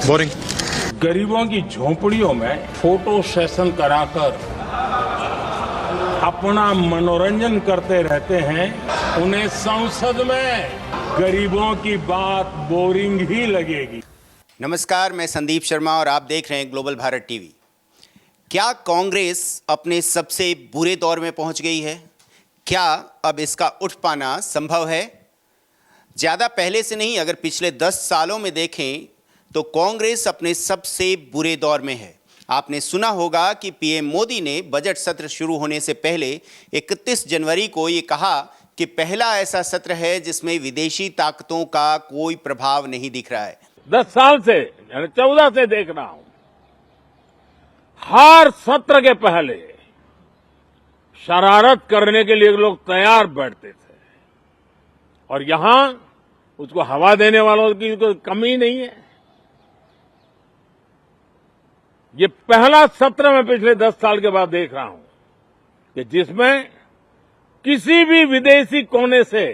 Boring. गरीबों की झोपड़ियों में फोटो सेशन कराकर अपना मनोरंजन करते रहते हैं। उन्हें संसद में गरीबों की बात बोरिंग ही लगेगी। नमस्कार, मैं संदीप शर्मा और आप देख रहे हैं ग्लोबल भारत टीवी। क्या कांग्रेस अपने सबसे बुरे दौर में पहुंच गई है? क्या अब इसका उठ पाना संभव है? ज़्यादा पहले से नहीं, अगर पिछले 10 सालों में देखें तो कांग्रेस अपने सबसे बुरे दौर में है। आपने सुना होगा कि पीएम मोदी ने बजट सत्र शुरू होने से पहले 31 जनवरी को ये कहा कि पहला ऐसा सत्र है जिसमें विदेशी ताकतों का कोई प्रभाव नहीं दिख रहा है। 10 साल से 14 से देख रहा हूं, हर सत्र के पहले शरारत करने के लिए लोग तैयार बैठते थे और यहां उसको हवा देने वालों की कोई कमी नहीं है। ये पहला सत्र मैं पिछले 10 साल के बाद देख रहा हूं कि जिसमें किसी भी विदेशी कोने से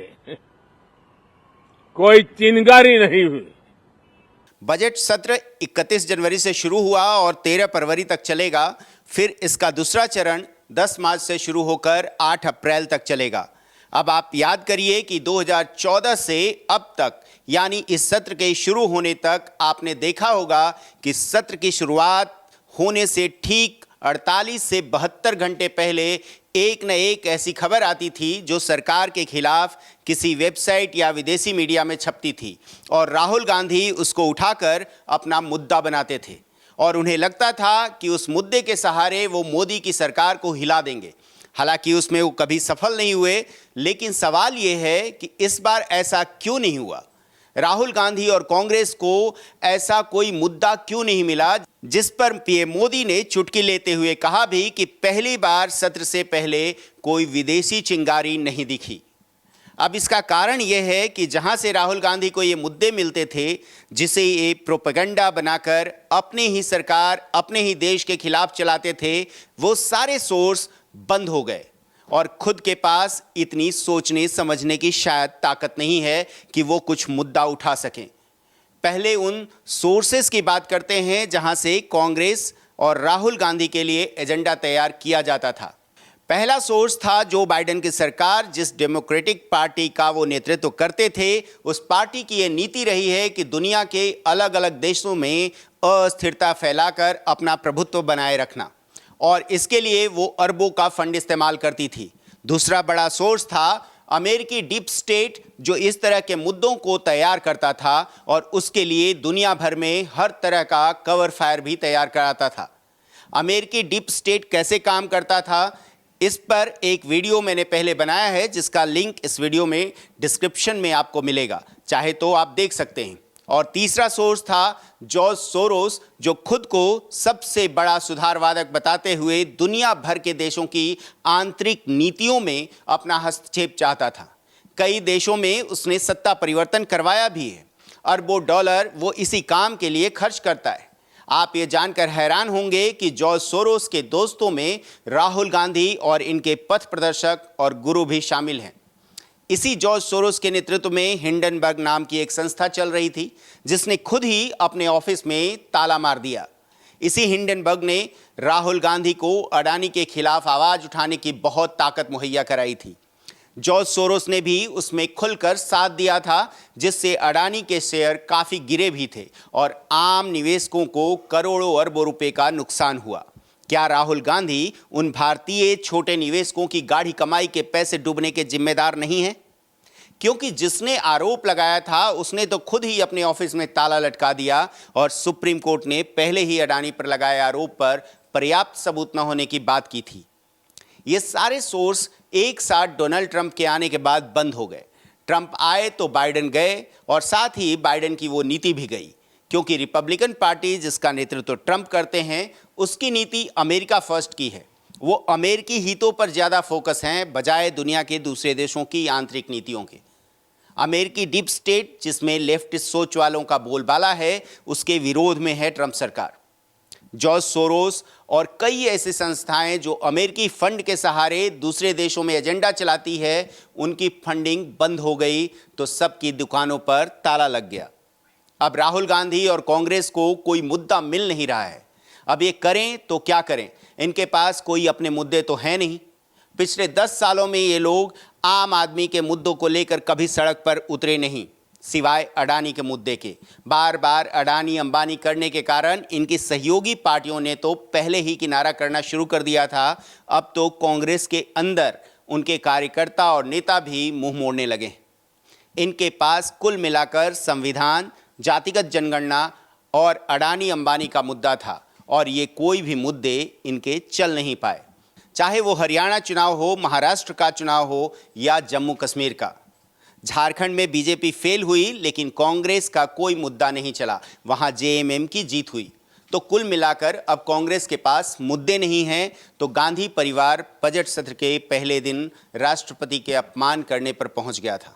कोई चिंगारी नहीं हुई। बजट सत्र 31 जनवरी से शुरू हुआ और 13 फरवरी तक चलेगा। फिर इसका दूसरा चरण 10 मार्च से शुरू होकर 8 अप्रैल तक चलेगा। अब आप याद करिए कि 2014 से अब तक, यानी इस सत्र के शुरू होने तक, आपने देखा होगा कि सत्र की शुरुआत होने से ठीक 48 से 72 घंटे पहले एक न एक ऐसी खबर आती थी जो सरकार के खिलाफ किसी वेबसाइट या विदेशी मीडिया में छपती थी और राहुल गांधी उसको उठाकर अपना मुद्दा बनाते थे और उन्हें लगता था कि उस मुद्दे के सहारे वो मोदी की सरकार को हिला देंगे। हालांकि उसमें वो कभी सफल नहीं हुए। लेकिन सवाल ये है कि इस बार ऐसा क्यों नहीं हुआ? राहुल गांधी और कांग्रेस को ऐसा कोई मुद्दा क्यों नहीं मिला जिस पर पीएम मोदी ने चुटकी लेते हुए कहा भी कि पहली बार सत्र से पहले कोई विदेशी चिंगारी नहीं दिखी। अब इसका कारण यह है कि जहां से राहुल गांधी को ये मुद्दे मिलते थे जिसे ये प्रोपेगेंडा बनाकर अपनी ही सरकार, अपने ही देश के खिलाफ चलाते थे, वो सारे सोर्स बंद हो गए और खुद के पास इतनी सोचने समझने की शायद ताकत नहीं है कि वो कुछ मुद्दा उठा सकें। पहले उन सोर्सेस की बात करते हैं जहां से कांग्रेस और राहुल गांधी के लिए एजेंडा तैयार किया जाता था। पहला सोर्स था जो बाइडेन की सरकार, जिस डेमोक्रेटिक पार्टी का वो नेतृत्व करते थे, उस पार्टी की ये नीति रही है कि दुनिया के अलग अलग देशों में अस्थिरता फैलाकर अपना प्रभुत्व बनाए रखना, और इसके लिए वो अरबों का फंड इस्तेमाल करती थी। दूसरा बड़ा सोर्स था अमेरिकी डीप स्टेट, जो इस तरह के मुद्दों को तैयार करता था और उसके लिए दुनिया भर में हर तरह का कवर फायर भी तैयार कराता था। अमेरिकी डीप स्टेट कैसे काम करता था, इस पर एक वीडियो मैंने पहले बनाया है जिसका लिंक इस वीडियो में डिस्क्रिप्शन में आपको मिलेगा, चाहे तो आप देख सकते हैं। और तीसरा सोर्स था जॉर्ज सोरोस, जो खुद को सबसे बड़ा सुधारवादक बताते हुए दुनिया भर के देशों की आंतरिक नीतियों में अपना हस्तक्षेप चाहता था। कई देशों में उसने सत्ता परिवर्तन करवाया भी है। अरबों डॉलर वो इसी काम के लिए खर्च करता है। आप ये जानकर हैरान होंगे कि जॉर्ज सोरोस के दोस्तों में राहुल गांधी और इनके पथ प्रदर्शक और गुरु भी शामिल हैं। इसी जॉर्ज सोरोस के नेतृत्व में हिंडनबर्ग नाम की एक संस्था चल रही थी जिसने खुद ही अपने ऑफिस में ताला मार दिया। इसी हिंडनबर्ग ने राहुल गांधी को अडानी के खिलाफ आवाज उठाने की बहुत ताकत मुहैया कराई थी। जॉर्ज सोरोस ने भी उसमें खुलकर साथ दिया था, जिससे अडानी के शेयर काफी गिरे भी थे और आम निवेशकों को करोड़ों अरबों रुपए का नुकसान हुआ। क्या राहुल गांधी उन भारतीय छोटे निवेशकों की गाढ़ी कमाई के पैसे डूबने के जिम्मेदार नहीं हैं? क्योंकि जिसने आरोप लगाया था उसने तो खुद ही अपने ऑफिस में ताला लटका दिया और सुप्रीम कोर्ट ने पहले ही अडानी पर लगाए आरोप पर पर्याप्त सबूत न होने की बात की थी। ये सारे सोर्स एक साथ डोनाल्ड ट्रंप के आने के बाद बंद हो गए। ट्रंप आए तो बाइडेन गए और साथ ही बाइडेन की वो नीति भी गई, क्योंकि रिपब्लिकन पार्टी जिसका नेतृत्व ट्रंप करते हैं उसकी नीति अमेरिका फर्स्ट की है। वो अमेरिकी हितों पर ज़्यादा फोकस हैं बजाय दुनिया के दूसरे देशों की आंतरिक नीतियों के। अमेरिकी डीप स्टेट, जिसमें लेफ्टिस्ट सोच वालों का बोलबाला है, उसके विरोध में है ट्रंप सरकार। जॉर्ज सोरोस और कई ऐसी संस्थाएं जो अमेरिकी फंड के सहारे दूसरे देशों में एजेंडा चलाती है, उनकी फंडिंग बंद हो गई तो सबकी दुकानों पर ताला लग गया। अब राहुल गांधी और कांग्रेस को कोई मुद्दा मिल नहीं रहा है। अब ये करें तो क्या करें, इनके पास कोई अपने मुद्दे तो है नहीं। पिछले 10 सालों में ये लोग आम आदमी के मुद्दों को लेकर कभी सड़क पर उतरे नहीं, सिवाय अडानी के मुद्दे के। बार बार अडानी अंबानी करने के कारण इनकी सहयोगी पार्टियों ने तो पहले ही किनारा करना शुरू कर दिया था। अब तो कांग्रेस के अंदर उनके कार्यकर्ता और नेता भी मुंह मोड़ने लगे। इनके पास कुल मिलाकर संविधान, जातिगत जनगणना और अडानी अंबानी का मुद्दा था, और ये कोई भी मुद्दे इनके चल नहीं पाए, चाहे वो हरियाणा चुनाव हो, महाराष्ट्र का चुनाव हो या जम्मू कश्मीर का। झारखंड में बीजेपी फेल हुई, लेकिन कांग्रेस का कोई मुद्दा नहीं चला, वहां जेएमएम की जीत हुई। तो कुल मिलाकर अब कांग्रेस के पास मुद्दे नहीं हैं। तो गांधी परिवार बजट सत्र के पहले दिन राष्ट्रपति के अपमान करने पर पहुंच गया था।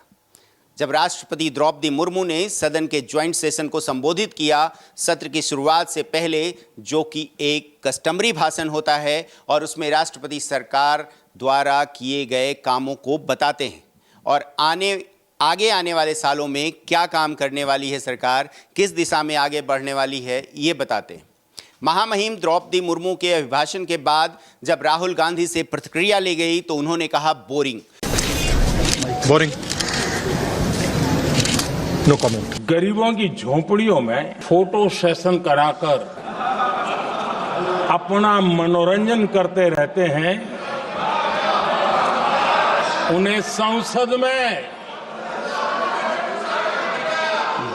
जब राष्ट्रपति द्रौपदी मुर्मू ने सदन के ज्वाइंट सेशन को संबोधित किया सत्र की शुरुआत से पहले, जो कि एक कस्टमरी भाषण होता है और उसमें राष्ट्रपति सरकार द्वारा किए गए कामों को बताते हैं और आगे आने वाले सालों में क्या काम करने वाली है सरकार, किस दिशा में आगे बढ़ने वाली है, ये बताते हैं। महामहिम द्रौपदी मुर्मू के अभिभाषण के बाद जब राहुल गांधी से प्रतिक्रिया ली गई तो उन्होंने कहा बोरिंग। No comment. गरीबों की झोपड़ियों में फोटो सेशन कराकर अपना मनोरंजन करते रहते हैं, उन्हें संसद में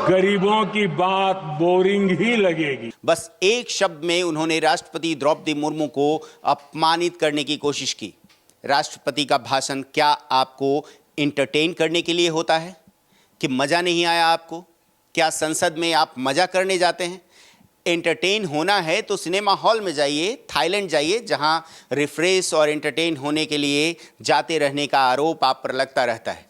गरीबों की बात बोरिंग ही लगेगी। बस एक शब्द में उन्होंने राष्ट्रपति द्रौपदी मुर्मू को अपमानित करने की कोशिश की। राष्ट्रपति का भाषण क्या आपको एंटरटेन करने के लिए होता है कि मजा नहीं आया आपको? क्या संसद में आप मजा करने जाते हैं? एंटरटेन होना है तो सिनेमा हॉल में जाइए, थाईलैंड जाइए, जहां रिफ्रेश और एंटरटेन होने के लिए जाते रहने का आरोप आप पर लगता रहता है।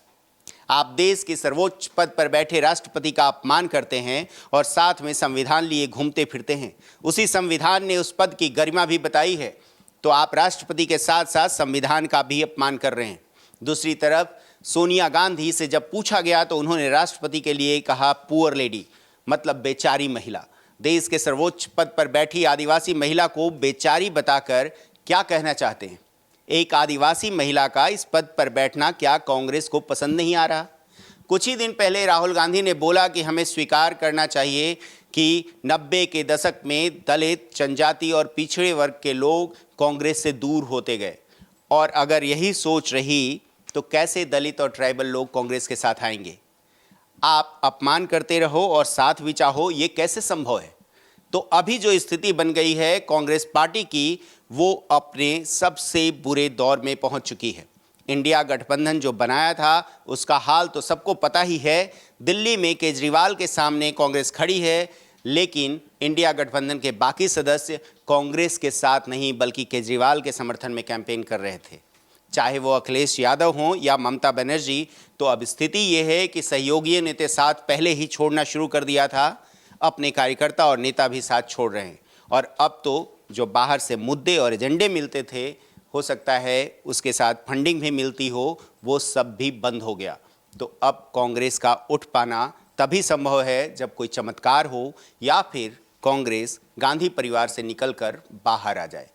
आप देश के सर्वोच्च पद पर बैठे राष्ट्रपति का अपमान करते हैं और साथ में संविधान लिए घूमते फिरते हैं। उसी संविधान ने उस पद की गरिमा भी बताई है, तो आप राष्ट्रपति के साथ साथ संविधान का भी अपमान कर रहे हैं। दूसरी तरफ सोनिया गांधी से जब पूछा गया तो उन्होंने राष्ट्रपति के लिए कहा पुअर लेडी, मतलब बेचारी महिला। देश के सर्वोच्च पद पर बैठी आदिवासी महिला को बेचारी बताकर क्या कहना चाहते हैं? एक आदिवासी महिला का इस पद पर बैठना क्या कांग्रेस को पसंद नहीं आ रहा? कुछ ही दिन पहले राहुल गांधी ने बोला कि हमें स्वीकार करना चाहिए कि 90 के दशक में दलित, जनजाति और पिछड़े वर्ग के लोग कांग्रेस से दूर होते गए, और अगर यही सोच रही तो कैसे दलित और ट्राइबल लोग कांग्रेस के साथ आएंगे? आप अपमान करते रहो और साथ भी चाहो, ये कैसे संभव है? तो अभी जो स्थिति बन गई है कांग्रेस पार्टी की, वो अपने सबसे बुरे दौर में पहुंच चुकी है। इंडिया गठबंधन जो बनाया था उसका हाल तो सबको पता ही है। दिल्ली में केजरीवाल के सामने कांग्रेस खड़ी है, लेकिन इंडिया गठबंधन के बाकी सदस्य कांग्रेस के साथ नहीं बल्कि केजरीवाल के समर्थन में कैंपेन कर रहे थे। चाहे वो अखिलेश यादव हों या ममता बनर्जी, तो अब स्थिति ये है कि सहयोगियों ने तो साथ पहले ही छोड़ना शुरू कर दिया था, अपने कार्यकर्ता और नेता भी साथ छोड़ रहे हैं, और अब तो जो बाहर से मुद्दे और एजेंडे मिलते थे, हो सकता है उसके साथ फंडिंग भी मिलती हो, वो सब भी बंद हो गया। तो अब कांग्रेस का उठ पाना तभी संभव है जब कोई चमत्कार हो या फिर कांग्रेस गांधी परिवार से निकलकर बाहर आ जाए।